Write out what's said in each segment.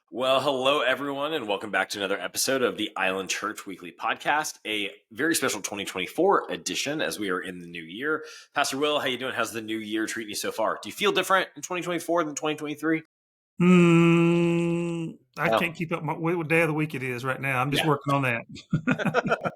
Well, hello everyone, and welcome back to another episode of the Island Church Weekly Podcast, a very special 2024 edition as we are in the new year. Pastor Will, how you doing? How's the new year treating you so far? Do you feel different in 2024 than 2023? I No. can't keep up what day of the week it is right now. I'm just Yeah. working on that.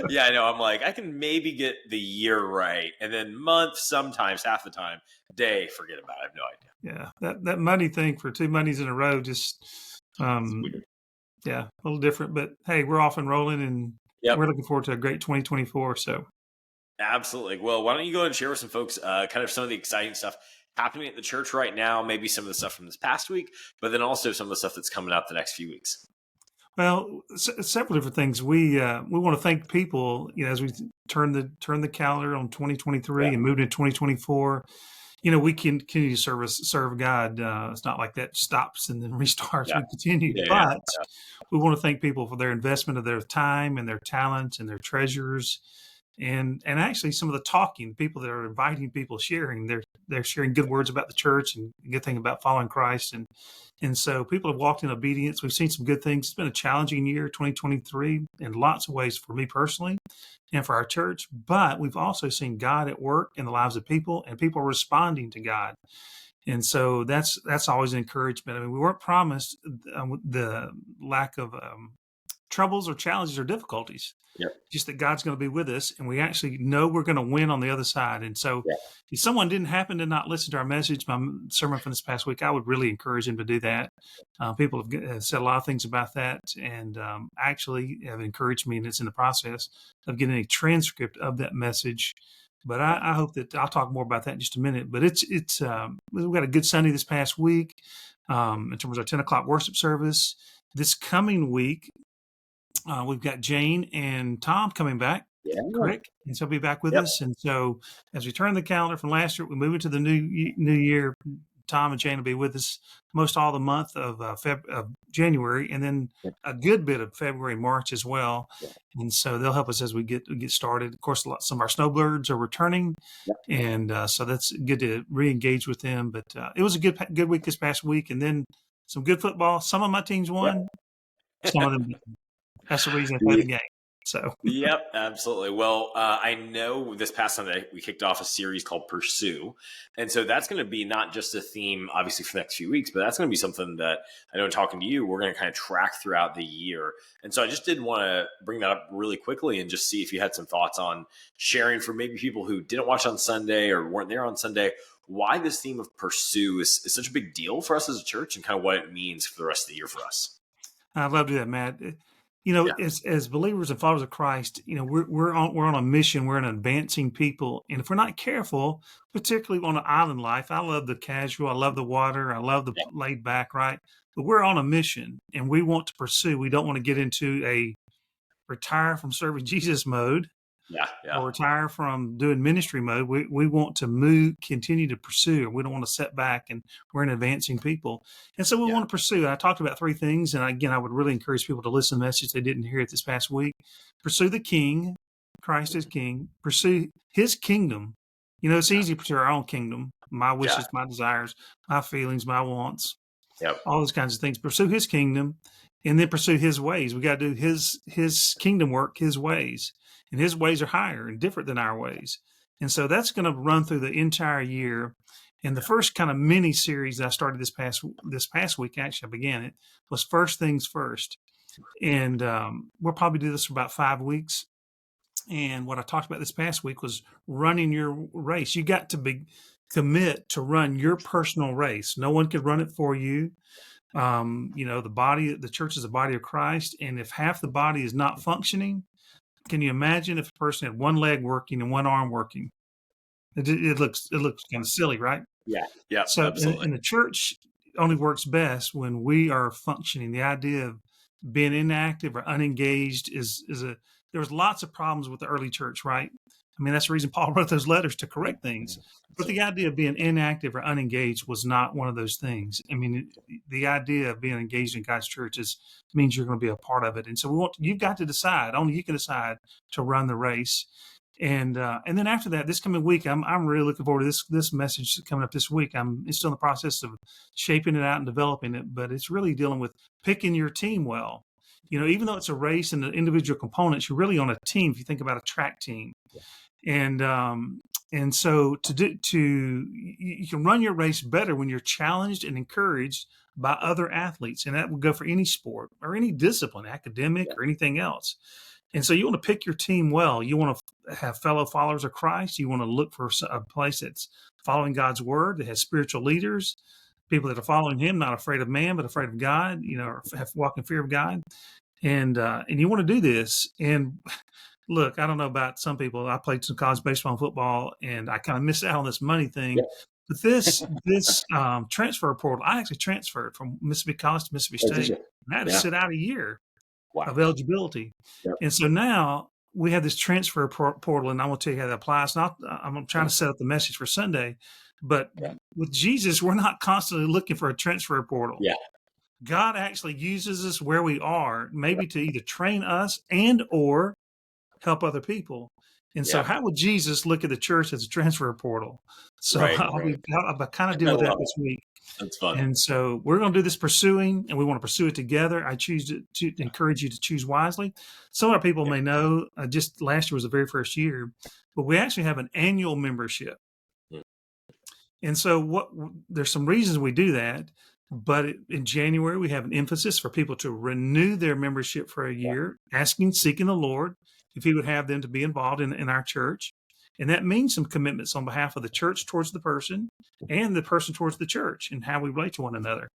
Yeah, I know. I'm like, I can maybe get the year right, and then month sometimes, half the time, day, forget about it. I have no idea. Yeah, that money thing for 2 Mondays in a row just, It's um, weird. yeah, a little different. But hey, we're off and rolling, and Yep. we're looking forward to a great 2024. So, Absolutely. Well, why don't you go and share with some folks kind of some of the exciting stuff happening at the church right now, maybe some of the stuff from this past week, but then also some of the stuff that's coming up the next few weeks. well, several different things. We want to thank people, as we turn the calendar on 2023 Yeah. and move into 2024. We can continue to serve God. It's not like that stops and then restarts. Yeah. We continue, Yeah. Yeah. but we want to thank people for their investment of their time and their talents and their treasures, and actually some of the talking. People that are inviting people, sharing, they're sharing good words about the church and good thing about following Christ, and so people have walked in obedience. We've seen some good things. It's been a challenging year, 2023, in lots of ways for me personally and for our church. But we've also seen God at work in the lives of people and people responding to God. And so that's always an encouragement. I mean, we weren't promised the lack of troubles or challenges or difficulties, Yep. just that God's going to be with us, and we actually know we're going to win on the other side. And so, Yeah. if someone didn't happen to not listen to our message, my sermon from this past week, I would really encourage them to do that. People have said a lot of things about that, and actually have encouraged me, and it's in the process of getting a transcript of that message. But I hope that I'll talk more about that in just a minute. But we've got a good Sunday this past week in terms of our 10 o'clock worship service. This coming week, we've got Jane and Tom coming back, Yeah. correct? And so he'll be back with Yep. us. And so as we turn the calendar from last year, we move into the new year. Tom and Jane will be with us most all the month of January, and then a good bit of February and March as well. Yeah. And so they'll help us as we get started. Of course, some of our snowbirds are returning, Yep. and so that's good to re-engage with them. But it was a good week this past week, and then some good football. Some of my teams won, some of them didn't. That's the reason I played the game. So Yep, absolutely. Well, I know this past Sunday we kicked off a series called Pursue. And so that's going to be not just a theme, obviously, for the next few weeks, but that's going to be something that I know in talking to you, we're going to kind of track throughout the year. And so I just did want to bring that up really quickly and just see if you had some thoughts on sharing for maybe people who didn't watch on Sunday or weren't there on Sunday, why this theme of Pursue is such a big deal for us as a church and kind of what it means for the rest of the year for us. I'd love to do that, Matt. Yeah. As believers and followers of Christ, we're on a mission. We're an advancing people, and if we're not careful, particularly on an island life, I love the casual. I love the water. I love the Yeah. laid back, right? But we're on a mission, and we want to pursue. We don't want to get into a retire from serving Jesus mode Yeah. Yeah. or retire from doing ministry mode. We want to continue to pursue. We don't want to set back, and we're an advancing people. And so we Yeah. want to pursue. I talked about three things. And again, I would really encourage people to listen to the message they didn't hear it this past week. Pursue the King. Christ is King. Pursue his kingdom. It's easy to pursue our own kingdom, my wishes, my desires, my feelings, my wants, Yep. all those kinds of things. Pursue his kingdom, and then pursue his ways. We got to do his kingdom work his ways, and his ways are higher and different than our ways. And so that's going to run through the entire year. And the first kind of mini series that I started this past week, actually I began it, was First Things First. And we'll probably do this for about 5 weeks. And what I talked about this past week was running your race. You got to commit to run your personal race. No one could run it for you. The church is a body of Christ, and if half the body is not functioning, can you imagine if a person had one leg working and one arm working? It looks kind of silly, right? Yeah. Yeah. So, Absolutely. in the church only works best when we are functioning. The idea of being inactive or unengaged there was lots of problems with the early church, right? I mean, that's the reason Paul wrote those letters to correct things. But the idea of being inactive or unengaged was not one of those things. I mean, the idea of being engaged in God's church means you're going to be a part of it. And so you've got to decide, only you can decide to run the race. And then after that, this coming week, I'm really looking forward to this message coming up this week. It's still in the process of shaping it out and developing it, but it's really dealing with picking your team well. Even though it's a race and the individual components, you're really on a team. If you think about a track team, and so you can run your race better when you're challenged and encouraged by other athletes, and that would go for any sport or any discipline, academic or anything else. And so you want to pick your team well. You want to have fellow followers of Christ. You want to look for a place that's following God's word, that has spiritual leaders, people that are following him, not afraid of man, but afraid of God, or have walk in fear of God. And you want to do this. And look, I don't know about some people. I played some college baseball and football, and I kind of missed out on this money thing. Yeah. But this transfer portal, I actually transferred from Mississippi College to Mississippi State. And I had to sit out a year of eligibility. Yep. And so now we have this transfer portal, and I will tell you how that applies. I'm trying to set up the message for Sunday, but with Jesus, we're not constantly looking for a transfer portal. Yeah. God actually uses us where we are, maybe to either train us and or help other people. And so how would Jesus look at the church as a transfer portal? So I'll kind of deal with that this week. That's fun. And so we're going to do this pursuing, and we want to pursue it together. I choose to encourage you to choose wisely. Some of our people may know, just last year was the very first year, but we actually have an annual membership. And so there's some reasons we do that. But in January, we have an emphasis for people to renew their membership for a year, seeking the Lord if he would have them to be involved in our church. And that means some commitments on behalf of the church towards the person and the person towards the church and how we relate to one another.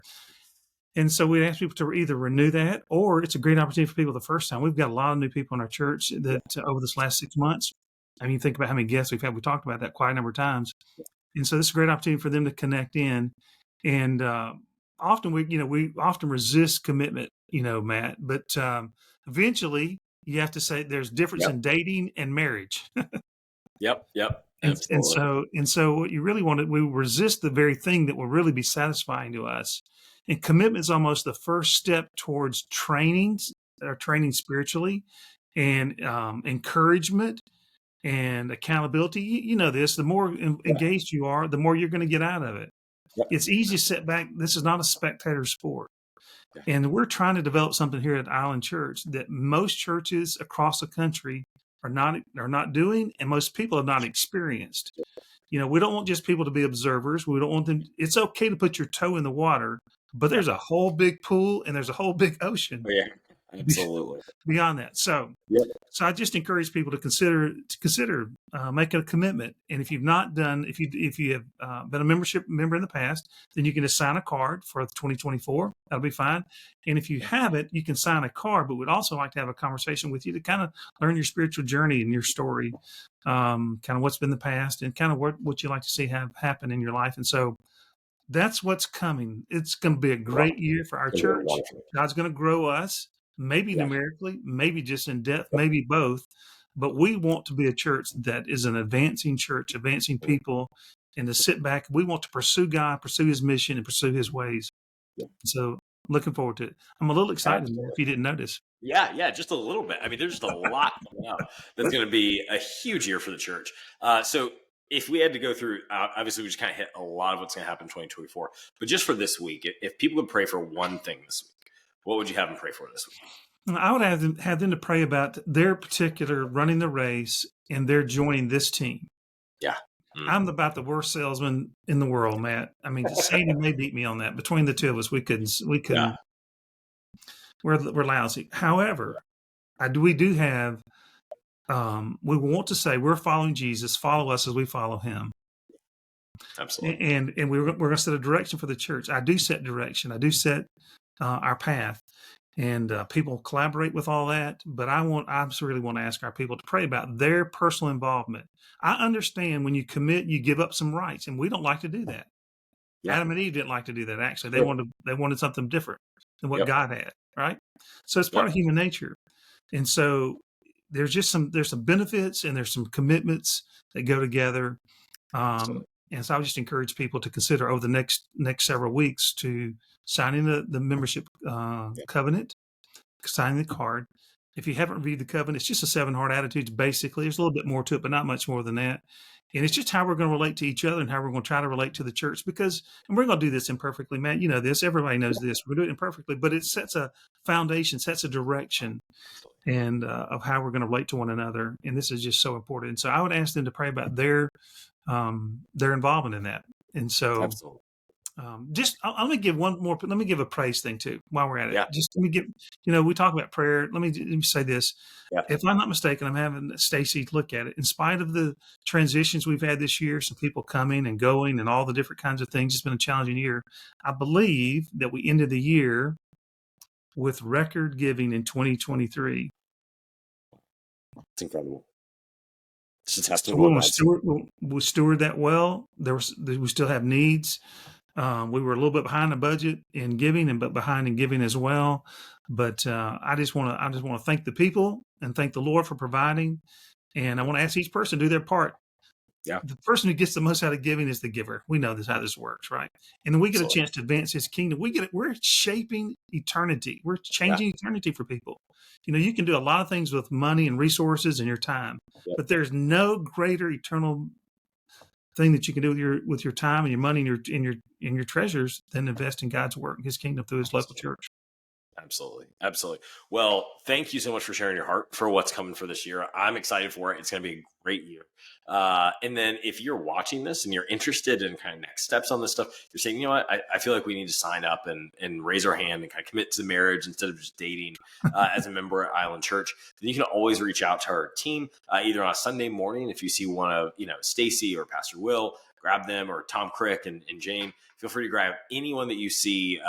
And so we ask people to either renew that, or it's a great opportunity for people the first time. We've got a lot of new people in our church that over this last 6 months. I mean, think about how many guests we've had. We talked about that quite a number of times. And so this is a great opportunity for them to connect in. And often we often resist commitment, Matt, but eventually you have to say there's difference in dating and marriage. Yep. And so what you really want to, we resist the very thing that will really be satisfying to us. And commitment is almost the first step towards training spiritually, and encouragement and accountability. You know this, the more engaged you are, the more you're going to get out of it. Yep. It's easy to sit back. This is not a spectator sport. And we're trying to develop something here at Island Church that most churches across the country are not doing, and most people have not experienced. We don't want just people to be observers. We don't want them. It's okay to put your toe in the water, but there's a whole big pool and there's a whole big ocean. Yeah, absolutely. Beyond that. So I just encourage people to consider making a commitment. And if you've not done, if you have been a member in the past, then you can just sign a card for 2024. That'll be fine. And if you haven't, you can sign a card, but we'd also like to have a conversation with you to kind of learn your spiritual journey and your story, kind of what's been the past and kind of what you like to see have happen in your life. And so that's what's coming. It's going to be a great year for our church. God's going to grow us. Maybe numerically, maybe just in depth, maybe both. But we want to be a church that is an advancing church, advancing people, and to sit back. We want to pursue God, pursue his mission, and pursue his ways. So looking forward to it. I'm a little excited if you didn't notice. Yeah, just a little bit. I mean, there's just a lot coming up that's going to be a huge year for the church. So if we had to go through, obviously we just kind of hit a lot of what's going to happen in 2024. But just for this week, if people would pray for one thing this week, what would you have them pray for this week? I would have them to pray about their particular running the race and they're joining this team. Yeah. Mm-hmm. I'm about the worst salesman in the world, Matt. I mean, Sandy may beat me on that. Between the two of us, we couldn't. Yeah. We're lousy. However, we do have, we want to say we're following Jesus, follow us as we follow him. Absolutely. And we're going to set a direction for the church. I do set direction. I do set our path, and people collaborate with all that. But I really want to ask our people to pray about their personal involvement. I understand when you commit, you give up some rights, and we don't like to do that. Yeah. Adam and Eve didn't like to do that. Actually, they wanted something different than what God had. Right. So it's part of human nature. And so there's some benefits and there's some commitments that go together. And so I would just encourage people to consider over the next several weeks to signing the membership covenant, signing the card, If you haven't reviewed the covenant, it's just the 7 heart attitudes. Basically, there's a little bit more to it, but not much more than that. And it's just how we're going to relate to each other and how we're going to try to relate to the church, because, and we're going to do this imperfectly, Matt, you know this, everybody knows this, we're doing it imperfectly, but it sets a foundation, sets a direction, and of how we're going to relate to one another. And this is just so important. And so I would ask them to pray about their involvement in that. And so Absolutely. let me give one more. Let me give a praise thing too while we're at it. Yeah. Just let me give. We talk about prayer. Let me say this. Yeah. If I'm not mistaken, I'm having Stacy look at it. In spite of the transitions we've had this year, some people coming and going, and all the different kinds of things, it's been a challenging year. I believe that we ended the year with record giving in 2023. It's incredible. It's a testimony. So we'll steward that well. We still have needs. We were a little bit behind the budget in giving, but behind in giving as well. But I just want to thank the people and thank the Lord for providing. And I want to ask each person to do their part. Yeah. The person who gets the most out of giving is the giver. We know how this works, right? And then we get a chance to advance His kingdom. We're shaping eternity. We're changing eternity for people. You can do a lot of things with money and resources and your time, but there's no greater eternal thing that you can do with your time and your money and your treasures than invest in God's work, His kingdom through His local church. Absolutely. Well, thank you so much for sharing your heart for what's coming for this year. I'm excited for it. It's going to be a great year. And then if you're watching this and you're interested in kind of next steps on this stuff, you're saying, you know what, I feel like we need to sign up and raise our hand and kind of commit to marriage instead of just dating as a member at Island Church, then you can always reach out to our team, either on a Sunday morning. If you see one of, Stacy or Pastor Will, grab them, or Tom Crick and Jane. Feel free to grab anyone that you see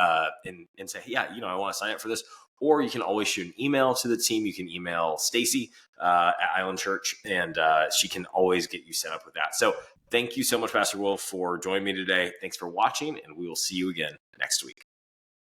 and say, hey, I want to sign up for this. Or you can always shoot an email to the team. You can email Stacy at Island Church, and she can always get you set up with that. So thank you so much, Pastor Will, for joining me today. Thanks for watching, and we will see you again next week.